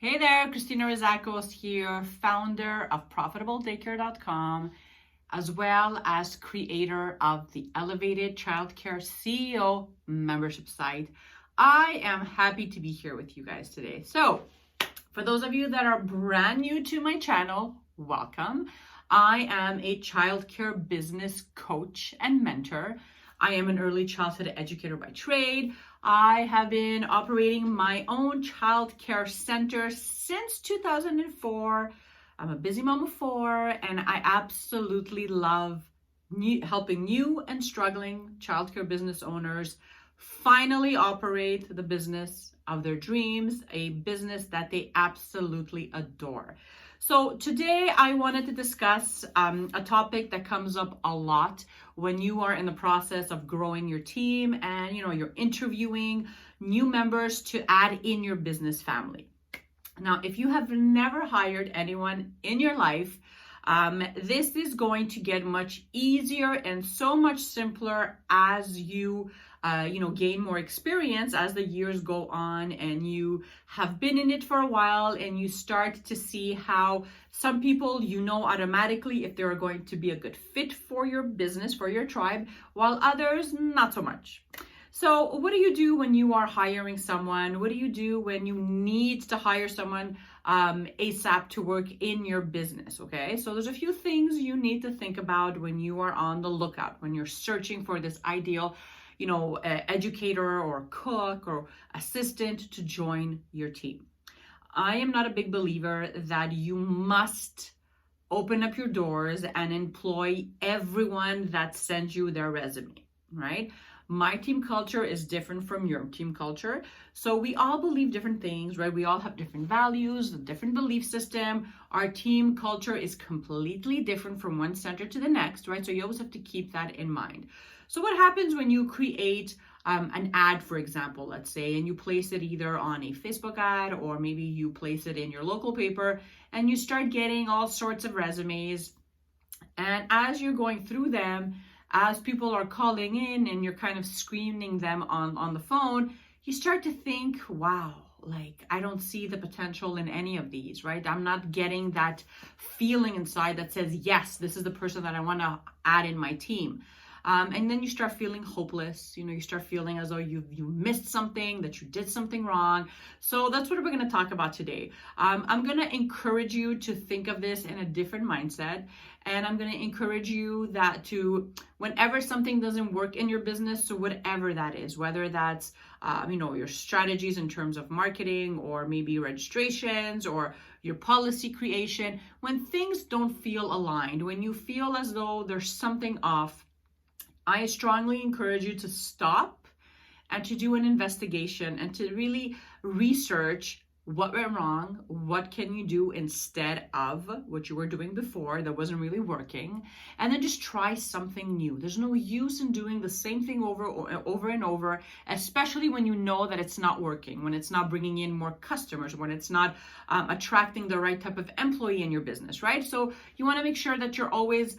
Hey there, Christina Rizakos here, founder of ProfitableDaycare.com, as well as creator of the Elevated Childcare CEO membership site. I am happy to be here with you guys today. So, for those of you that are brand new to my channel, welcome. I am a childcare business coach and mentor. I am an early childhood educator by trade. I have been operating my own childcare center since 2004. I'm a busy mom of four, and I absolutely love helping new and struggling childcare business owners finally operate the business of their dreams, a business that they absolutely adore. So today I wanted to discuss a topic that comes up a lot when you are in the process of growing your team and you're interviewing new members to add in your business family. Now, if you have never hired anyone in your life, this is going to get much easier and so much simpler as you gain more experience as the years go on and you have been in it for a while, and you start to see how some people automatically if they're going to be a good fit for your business, for your tribe, while others not so much. So what do you do when you are hiring someone? What do you do when you need to hire someone ASAP to work in your business? Okay, so there's a few things you need to think about when you are on the lookout, when you're searching for this ideal educator or cook or assistant to join your team. I am not a big believer that you must open up your doors and employ everyone that sends you their resume, right? My team culture is different from your team culture. So we all believe different things, right? We all have different values, a different belief system. Our team culture is completely different from one center to the next, right? So you always have to keep that in mind. So what happens when you create an ad, for example, let's say, and you place it either on a Facebook ad or maybe you place it in your local paper, and you start getting all sorts of resumes. And as you're going through them, as people are calling in and you're kind of screening them on the phone, you start to think, wow, like I don't see the potential in any of these, right? I'm not getting that feeling inside that says, yes, this is the person that I want to add in my team. And then you start feeling hopeless. You start feeling as though you missed something, that you did something wrong. So that's what we're going to talk about today. I'm going to encourage you to think of this in a different mindset. And I'm going to encourage you that whenever something doesn't work in your business, so whatever that is, whether that's, your strategies in terms of marketing or maybe registrations or your policy creation, when things don't feel aligned, when you feel as though there's something off, I strongly encourage you to stop and to do an investigation and to really research what went wrong, what can you do instead of what you were doing before that wasn't really working, and then just try something new. There's no use in doing the same thing over and over, especially when you know that it's not working, when it's not bringing in more customers, when it's not attracting the right type of employee in your business, right? So you want to make sure that you're always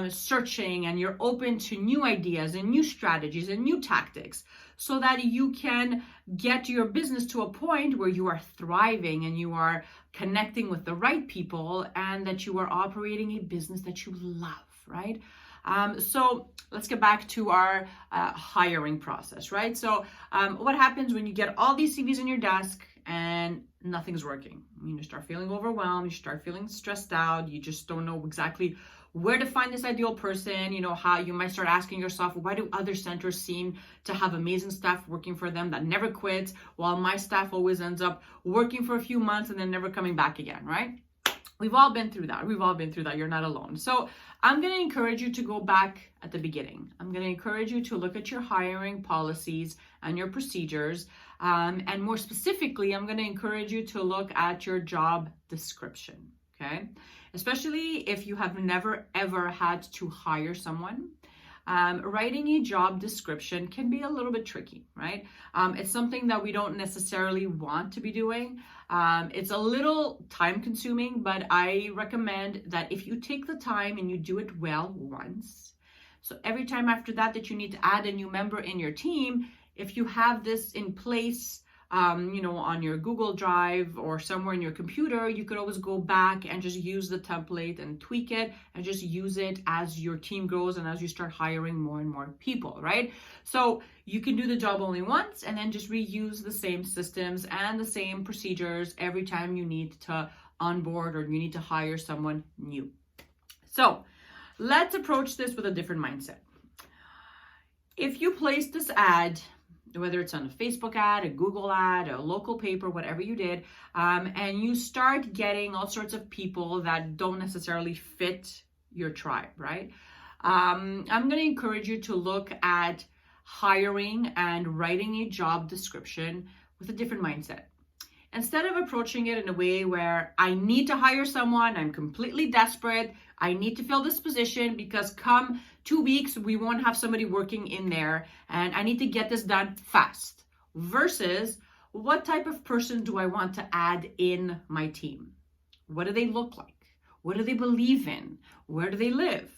searching and you're open to new ideas and new strategies and new tactics, so that you can get your business to a point where you are thriving and you are connecting with the right people and that you are operating a business that you love, right? So let's get back to our hiring process, right? So what happens when you get all these CVs on your desk and nothing's working? You start feeling overwhelmed, you start feeling stressed out, you just don't know exactly where to find this ideal person. How you might start asking yourself, why do other centers seem to have amazing staff working for them that never quits, while my staff always ends up working for a few months and then never coming back again, right? We've all been through that. You're not alone. So I'm going to encourage you to go back at the beginning. I'm going to encourage you to look at your hiring policies and your procedures. And more specifically, I'm going to encourage you to look at your job description. Okay, especially if you have never ever had to hire someone. Writing a job description can be a little bit tricky, right? It's something that we don't necessarily want to be doing. It's a little time consuming, but I recommend that if you take the time and you do it well once, so every time after that you need to add a new member in your team, if you have this in place on your Google Drive or somewhere in your computer, you could always go back and just use the template and tweak it and just use it as your team grows and as you start hiring more and more people, right? So you can do the job only once and then just reuse the same systems and the same procedures every time you need to onboard or you need to hire someone new. So let's approach this with a different mindset. If you place this ad, whether it's on a Facebook ad, a Google ad, a local paper, whatever you did, and you start getting all sorts of people that don't necessarily fit your tribe, right? I'm going to encourage you to look at hiring and writing a job description with a different mindset. Instead of approaching it in a way where I need to hire someone, I'm completely desperate, I need to fill this position because come 2 weeks, we won't have somebody working in there and I need to get this done fast. Versus, what type of person do I want to add in my team? What do they look like? What do they believe in? Where do they live?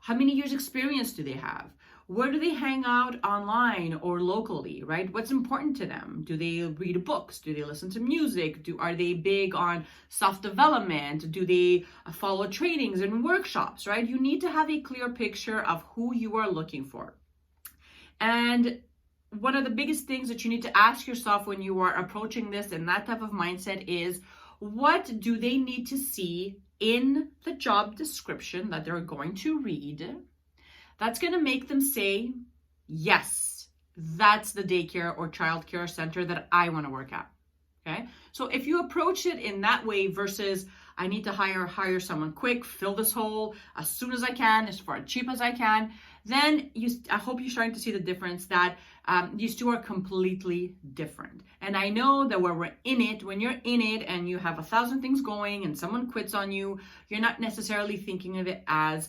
How many years experience do they have? Where do they hang out online or locally, right? What's important to them? Do they read books? Do they listen to music? Are they big on self-development? Do they follow trainings and workshops, right? You need to have a clear picture of who you are looking for. And one of the biggest things that you need to ask yourself when you are approaching this in that type of mindset is, what do they need to see in the job description that they're going to read that's going to make them say, yes, that's the daycare or childcare center that I want to work at? Okay. So if you approach it in that way versus I need to hire someone quick, fill this hole as soon as I can, as far cheap as I can, then I hope you're starting to see the difference that these two are completely different. And I know that when you're in it and you have 1,000 things going and someone quits on you, you're not necessarily thinking of it as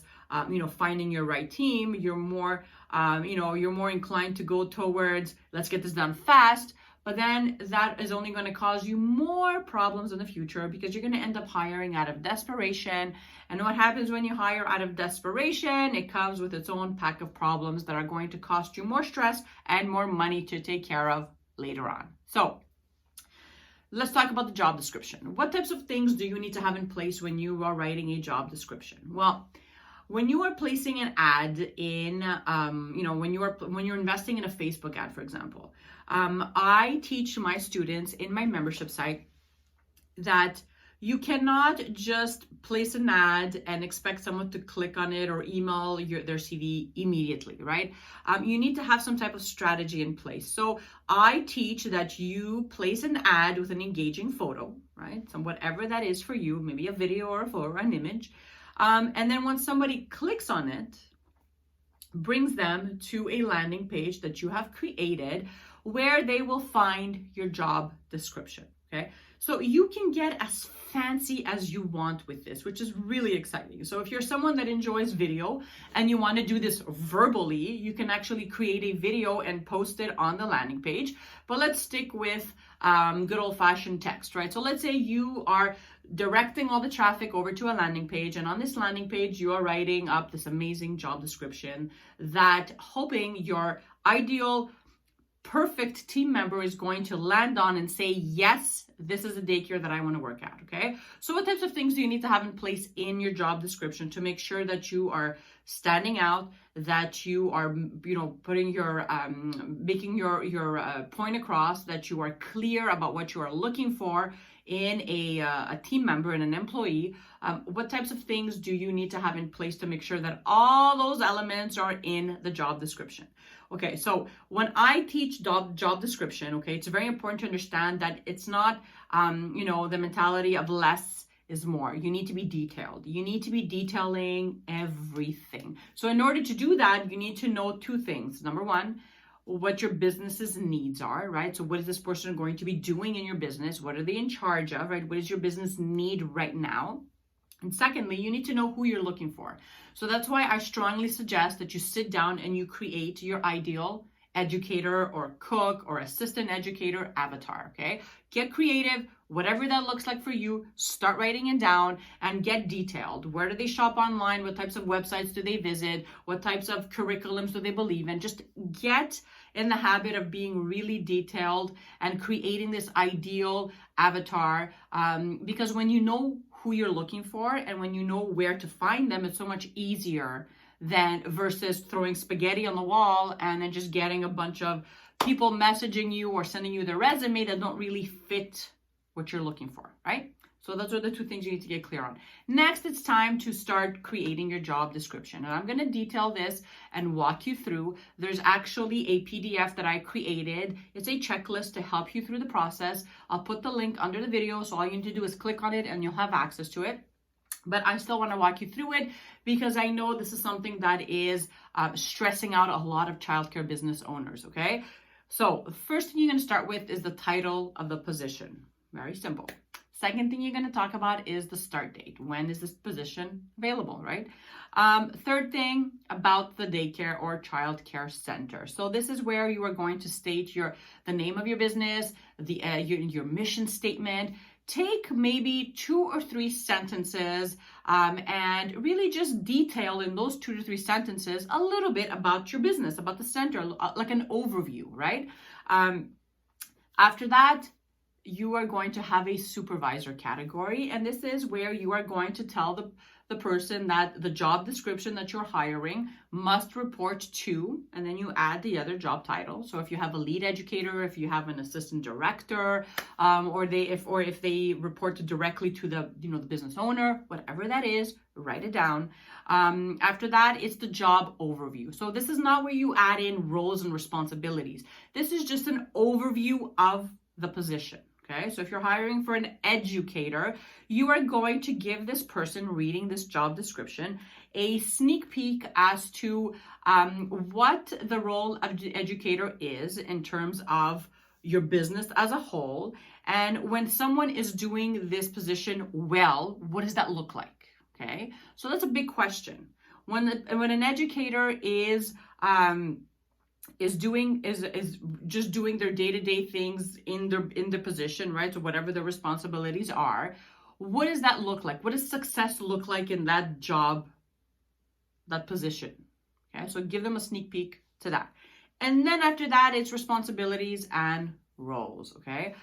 finding your right team. You're more inclined to go towards, let's get this done fast. But then that is only going to cause you more problems in the future because you're going to end up hiring out of desperation. And what happens when you hire out of desperation? It comes with its own pack of problems that are going to cost you more stress and more money to take care of later on. So let's talk about the job description. What types of things do you need to have in place when you are writing a job description? Well, when you are placing an ad in, when you're investing in a Facebook ad, for example, I teach my students in my membership site that you cannot just place an ad and expect someone to click on it or email their CV immediately, right? You need to have some type of strategy in place. So I teach that you place an ad with an engaging photo, right? So whatever that is for you, maybe a video or a photo or an image. And then when somebody clicks on it, brings them to a landing page that you have created where they will find your job description, okay? So you can get as fancy as you want with this, which is really exciting. So if you're someone that enjoys video and you want to do this verbally, you can actually create a video and post it on the landing page. But let's stick with good old-fashioned text, right? So let's say you are directing all the traffic over to a landing page, and on this landing page you are writing up this amazing job description that hoping your ideal perfect team member is going to land on and say, yes, this is a daycare that I want to work at, okay? So what types of things do you need to have in place in your job description to make sure that you are standing out, that you are, putting your, making your point across, that you are clear about what you are looking for in a team member and an employee? What types of things do you need to have in place to make sure that all those elements are in the job description? Okay, so when I teach job description, okay, it's very important to understand that it's not, the mentality of less is more. You need to be detailed. You need to be detailing everything. So in order to do that, you need to know two things. Number one, what your business's needs are, right? So what is this person going to be doing in your business? What are they in charge of, right? What does your business need right now? And secondly, you need to know who you're looking for. So that's why I strongly suggest that you sit down and you create your ideal educator or cook or assistant educator avatar, okay? Get creative, whatever that looks like for you, start writing it down and get detailed. Where do they shop online? What types of websites do they visit? What types of curriculums do they believe in? Just get in the habit of being really detailed and creating this ideal avatar, because when you know who you're looking for and when you know where to find them, it's so much easier than versus throwing spaghetti on the wall and then just getting a bunch of people messaging you or sending you their resume that don't really fit what you're looking for, right? So those are the two things you need to get clear on. Next, it's time to start creating your job description. And I'm going to detail this and walk you through. There's actually a PDF that I created. It's a checklist to help you through the process. I'll put the link under the video, so all you need to do is click on it and you'll have access to it. But I still want to walk you through it because I know this is something that is stressing out a lot of childcare business owners, okay? So the first thing you're going to start with is the title of the position. Very simple. Second thing you're going to talk about is the start date. When is this position available, right? Third thing about the daycare or childcare center. So this is where you are going to state the name of your business, your mission statement. Take maybe 2 or 3 sentences and really just detail in those 2 to 3 sentences a little bit about your business, about the center, like an overview, right? After that, you are going to have a supervisor category, and this is where you are going to tell the person that the job description that you're hiring must report to, and then you add the other job title. So if you have a lead educator, if you have an assistant director, or if they report directly to the the business owner, whatever that is, write it down. After that, it's the job overview. So this is not where you add in roles and responsibilities. This is just an overview of the position. Okay, so if you're hiring for an educator, you are going to give this person reading this job description a sneak peek as to what the role of the educator is in terms of your business as a whole. And when someone is doing this position well, what does that look like? Okay, so that's a big question. When an educator is just doing their day-to-day things in their position, right? So whatever their responsibilities are, what does that look like? What does success look like in that job, that position? Okay, so give them a sneak peek to that. And then after that, it's responsibilities and roles, okay?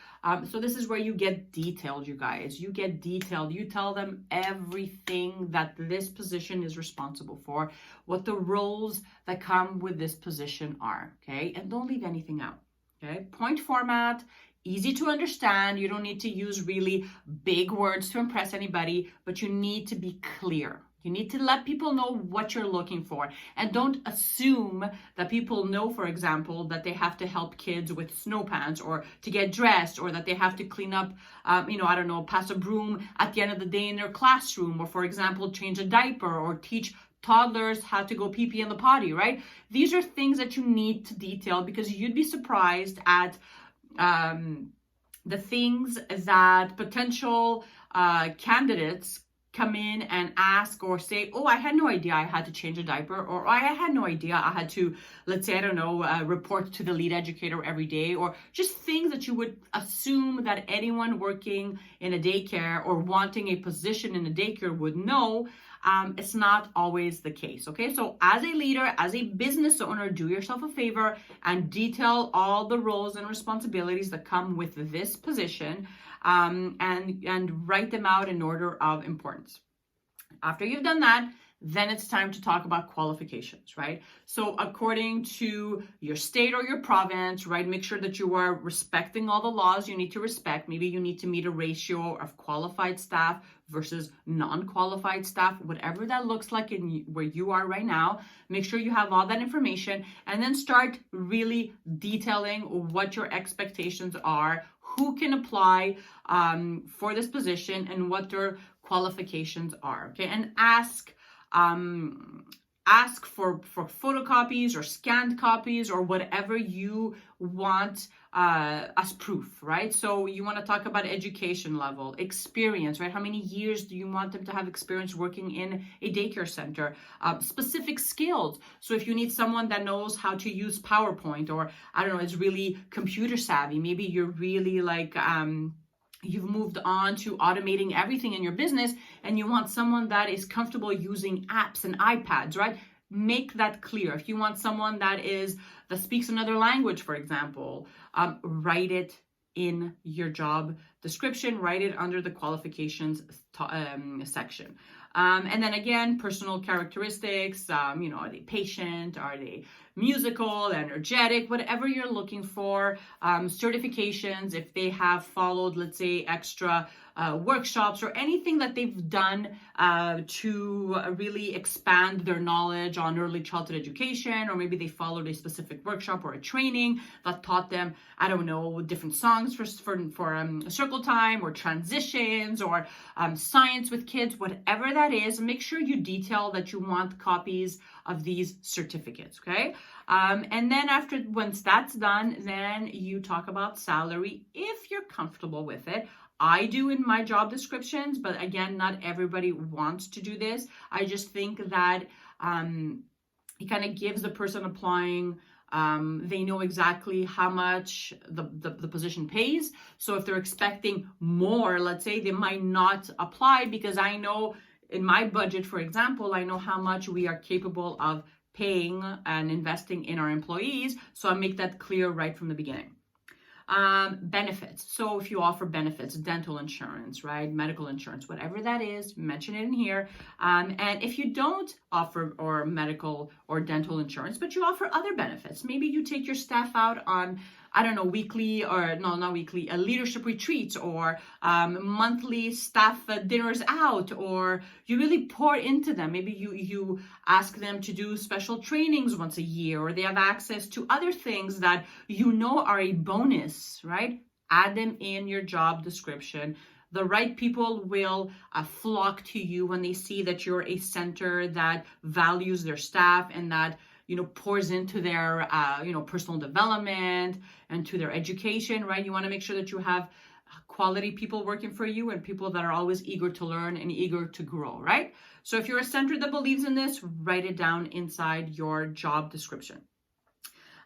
So this is where you get detailed, you guys. You get detailed. You tell them everything that this position is responsible for, what the roles that come with this position are, okay? And don't leave anything out, okay? Point format, easy to understand. You don't need to use really big words to impress anybody, but you need to be clear. You need to let people know what you're looking for, and don't assume that people know, for example, that they have to help kids with snow pants or to get dressed, or that they have to clean up, pass a broom at the end of the day in their classroom, or for example, change a diaper or teach toddlers how to go pee-pee in the potty, right? These are things that you need to detail, because you'd be surprised at the things that potential candidates come in and ask or say, oh, I had no idea I had to change a diaper, or I had no idea I had to, let's say, report to the lead educator every day, or just things that you would assume that anyone working in a daycare or wanting a position in a daycare would know. It's not always the case, okay? So as a leader, as a business owner, do yourself a favor and detail all the roles and responsibilities that come with this position, and write them out in order of importance. After you've done that, then it's time to talk about qualifications, right? So according to your state or your province, right, make sure that you are respecting all the laws you need to respect. Maybe you need to meet a ratio of qualified staff versus non-qualified staff, whatever that looks like in where you are right now. Make sure you have all that information, and then start really detailing what your expectations are, who can apply for this position, and what their qualifications are, okay? And ask for photocopies or scanned copies or whatever you want as proof, right? So you want to talk about education level, experience, right? How many years do you want them to have experience working in a daycare center? Specific skills. So if you need someone that knows how to use PowerPoint, or is really computer savvy, maybe you're really you've moved on to automating everything in your business and you want someone that is comfortable using apps and iPads, right? make that clear. If you want someone that speaks another language, for example, write it in your job description, write it under the qualifications section. And then again, personal characteristics, are they patient? Are they musical, energetic, whatever you're looking for. Certifications, if they have followed, let's say, extra workshops or anything that they've done to really expand their knowledge on early childhood education, or maybe they followed a specific workshop or a training that taught them, I don't know, different songs for circle time or transitions or science with kids, whatever that is. Make sure you detail that you want copies of these certificates, okay? And then once that's done, then you talk about salary if you're comfortable with it. I do in my job descriptions, but again, not everybody wants to do this. I just think that it kind of gives the person applying, they know exactly how much the position pays. So if they're expecting more, let's say, they might not apply, because I know in my budget, for example, I know how much we are capable of paying and investing in our employees. So I make that clear right from the beginning. Benefits. So if you offer benefits, dental insurance, right? Medical insurance, whatever that is, mention it in here. And if you don't offer or medical or dental insurance, but you offer other benefits, maybe you take your staff out on, I don't know, weekly or not weekly, leadership retreats, or monthly staff dinners out, or you really pour into them. Maybe you ask them to do special trainings once a year, or they have access to other things that you know are a bonus, right? Add them in your job description. The right people will flock to you when they see that you're a center that values their staff and that pours into their, personal development and to their education, right? You want to make sure that you have quality people working for you and people that are always eager to learn and eager to grow, right? So if you're a center that believes in this, write it down inside your job description.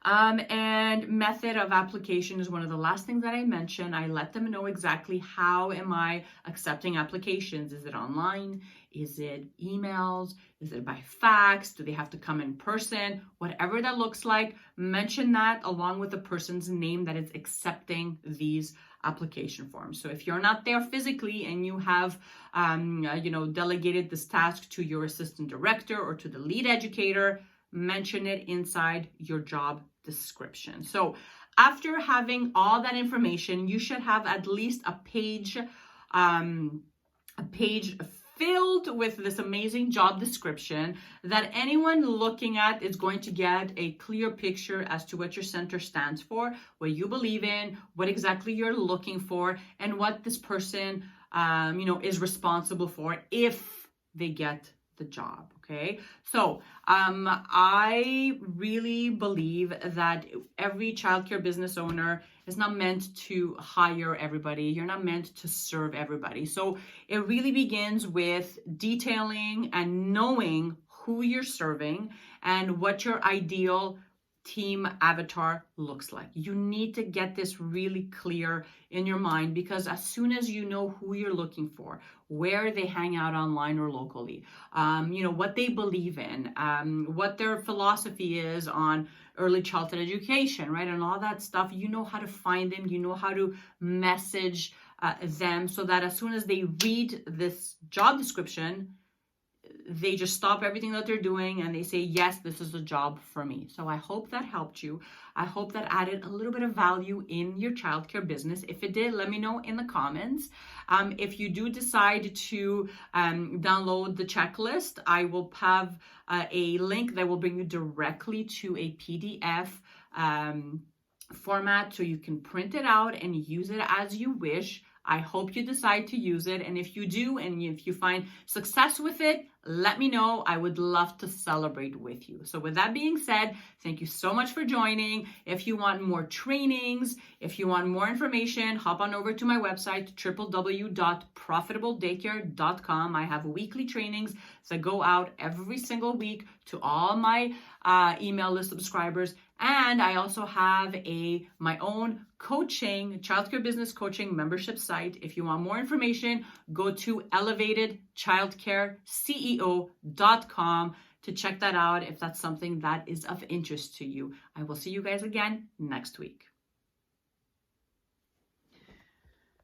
And method of application is one of the last things that I mentioned. I let them know exactly how am I accepting applications. Is it online? Is it emails? Is it by fax? Do they have to come in person? Whatever that looks like, mention that along with the person's name that is accepting these application forms. So if you're not there physically and you have, delegated this task to your assistant director or to the lead educator, mention it inside your job description. So after having all that information, you should have at least a page filled with this amazing job description that anyone looking at is going to get a clear picture as to what your center stands for, what you believe in, what exactly you're looking for, and what this person, is responsible for if they get the job. Okay. So, I really believe that every childcare business owner is not meant to hire everybody. You're not meant to serve everybody. So it really begins with detailing and knowing who you're serving and what your ideal team avatar looks like. You need to get this really clear in your mind, because as soon as you know who you're looking for, where they hang out online or locally, what they believe in, what their philosophy is on early childhood education, right? And all that stuff, you know how to find them, you know how to message them, so that as soon as they read this job description, they just stop everything that they're doing and they say, yes, this is the job for me. So I hope that helped you. I hope that added a little bit of value in your childcare business. If it did, let me know in the comments. If you do decide to download the checklist, I will have a link that will bring you directly to a PDF format, so you can print it out and use it as you wish. I hope you decide to use it. And if you do, and if you find success with it, let me know. I would love to celebrate with you. So with that being said, thank you so much for joining. If you want more trainings, if you want more information, hop on over to my website, www.profitabledaycare.com. I have weekly trainings that go out every single week to all my email list subscribers. And I also have my own coaching, childcare business coaching membership site. If you want more information, go to elevatedchildcareceo.com. to check that out if that's something that is of interest to you. I will see you guys again next week.